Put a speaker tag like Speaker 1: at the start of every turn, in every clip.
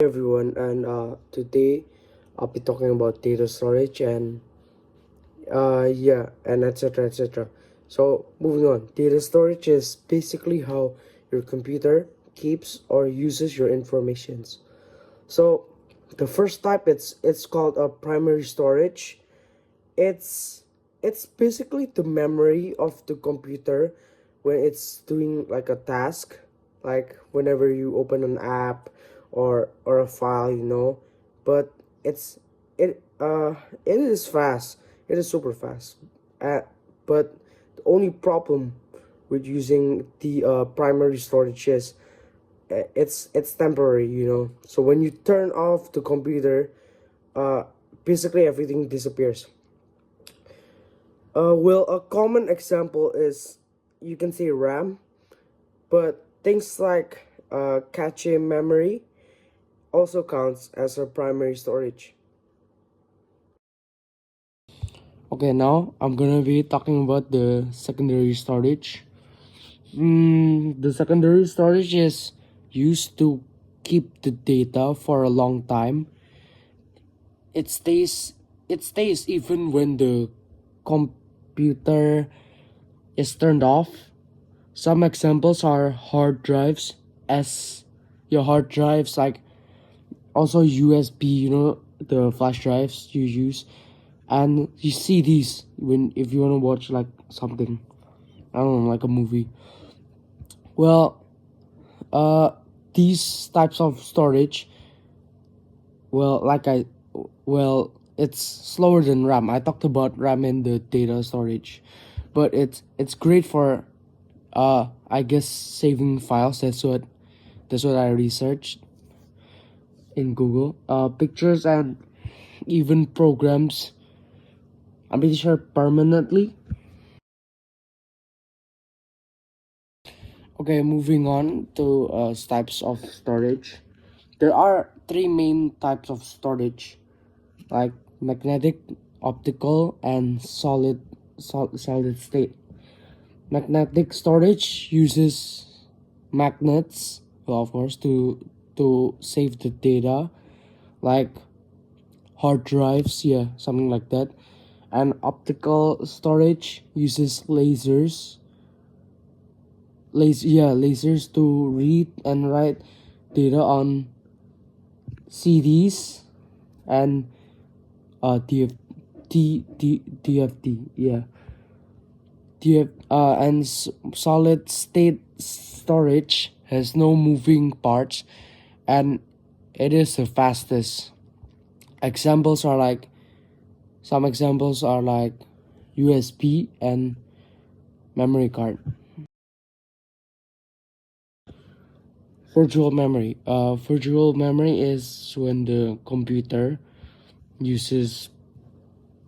Speaker 1: Everyone, and today I'll be talking about data storage and yeah, and etc. etc. So moving on, data storage is basically how your computer keeps or uses your informations. So the first type, it's called a primary storage. It's it's basically the memory of the computer when it's doing like a task, like whenever you open an app or a file, but it's it is fast. It is super fast. uh, but the only problem with using the primary storage is it's temporary, so when you turn off the computer, uh basically everything disappears. Well, a common example is, you can say, RAM, but things like cache memory also counts as a primary storage. Okay, now I'm gonna be talking about the secondary storage. The secondary storage is used to keep the data for a long time. It stays it stays even when the computer is turned off. Some examples are hard drives, as your hard drives, like also USB, the flash drives you use, and you see these when if you want to watch like something, I don't know, like a movie. Well, uh, these types of storage, well, it's slower than RAM. I talked about RAM in the data storage, but it's great for I guess saving files. That's what I researched in Google. Pictures and even programs, I'm pretty sure permanently. Okay, moving on to types of storage. There are three main types of storage, like magnetic, optical, and solid state. Magnetic storage uses magnets, well, of course, to save the data, like hard drives, yeah, something like that. And optical storage uses lasers to read and write data on CDs and DFT, yeah. Solid state storage has no moving parts, and it is the fastest. Examples are like some examples are like USB and memory card. Virtual memory is when the computer uses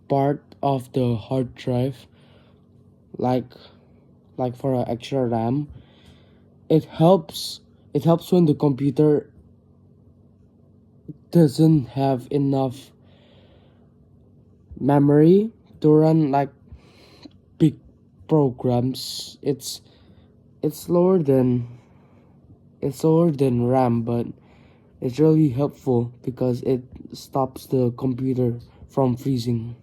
Speaker 1: part of the hard drive, like for an extra RAM. It helps. It helps when the computer doesn't have enough memory to run like big programs. It's slower than it's slower than RAM, but it's really helpful because it stops the computer from freezing.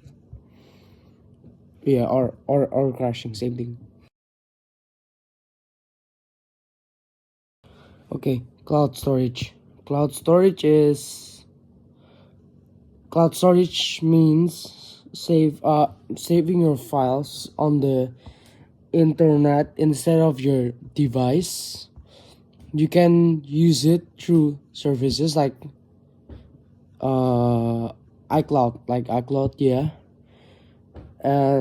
Speaker 1: Yeah, or crashing, same thing. Okay, cloud storage. Cloud storage means saving your files on the internet instead of your device. You can use it through services like uh iCloud, yeah.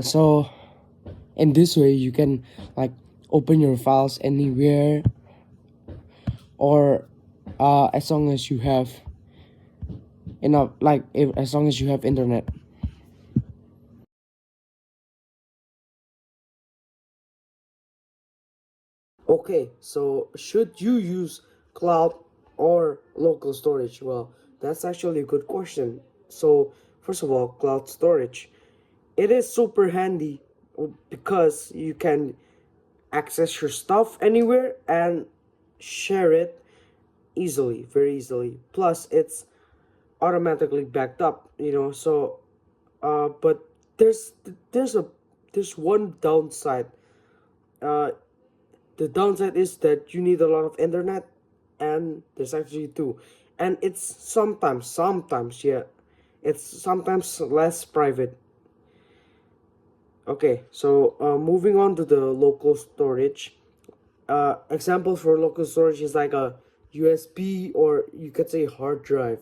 Speaker 1: So in this way you can like open your files anywhere, or as long as you have enough, like as long as you have internet. Okay, so should you use cloud or local storage? Well, that's actually a good question. So, first of all, cloud storage. It is super handy because you can access your stuff anywhere and share it easily, very easily. Plus, it's automatically backed up, so but there's there's a there's one downside. uh the downside is that you need a lot of internet, and there's actually two, and it's sometimes, yeah, it's sometimes less private. Okay, so moving on to the local storage. Examples for local storage is like a USB, or you could say hard drive.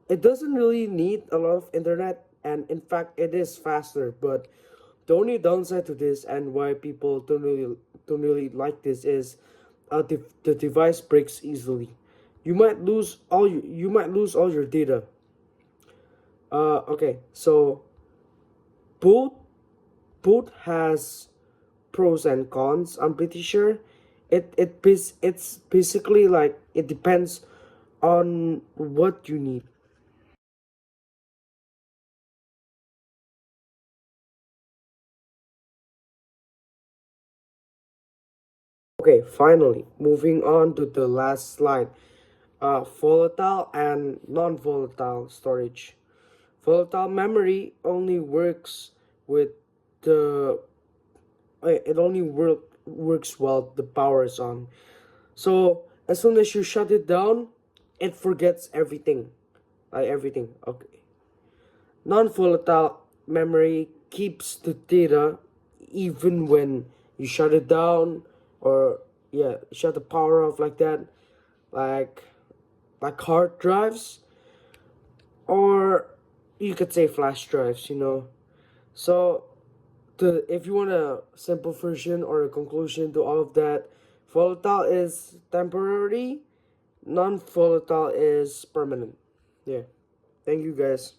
Speaker 1: It doesn't really need a lot of internet, and in fact it is faster, but the only downside to this, and why people don't really like this, is the device breaks easily. You might lose all your data. Okay, so both both has pros and cons. I'm pretty sure it's basically like it depends on what you need. Okay, finally, moving on to the last slide. Volatile and non-volatile storage. Volatile memory only works with the it only works while the power is on. So as soon as you shut it down, it forgets everything. Like everything. Okay. Non-volatile memory keeps the data even when you shut it down, or yeah, shut the power off, like that. Like hard drives, or you could say flash drives. So the if you want a simple version or a conclusion to all of that, volatile is temporary, non-volatile is permanent. Yeah. Thank you guys.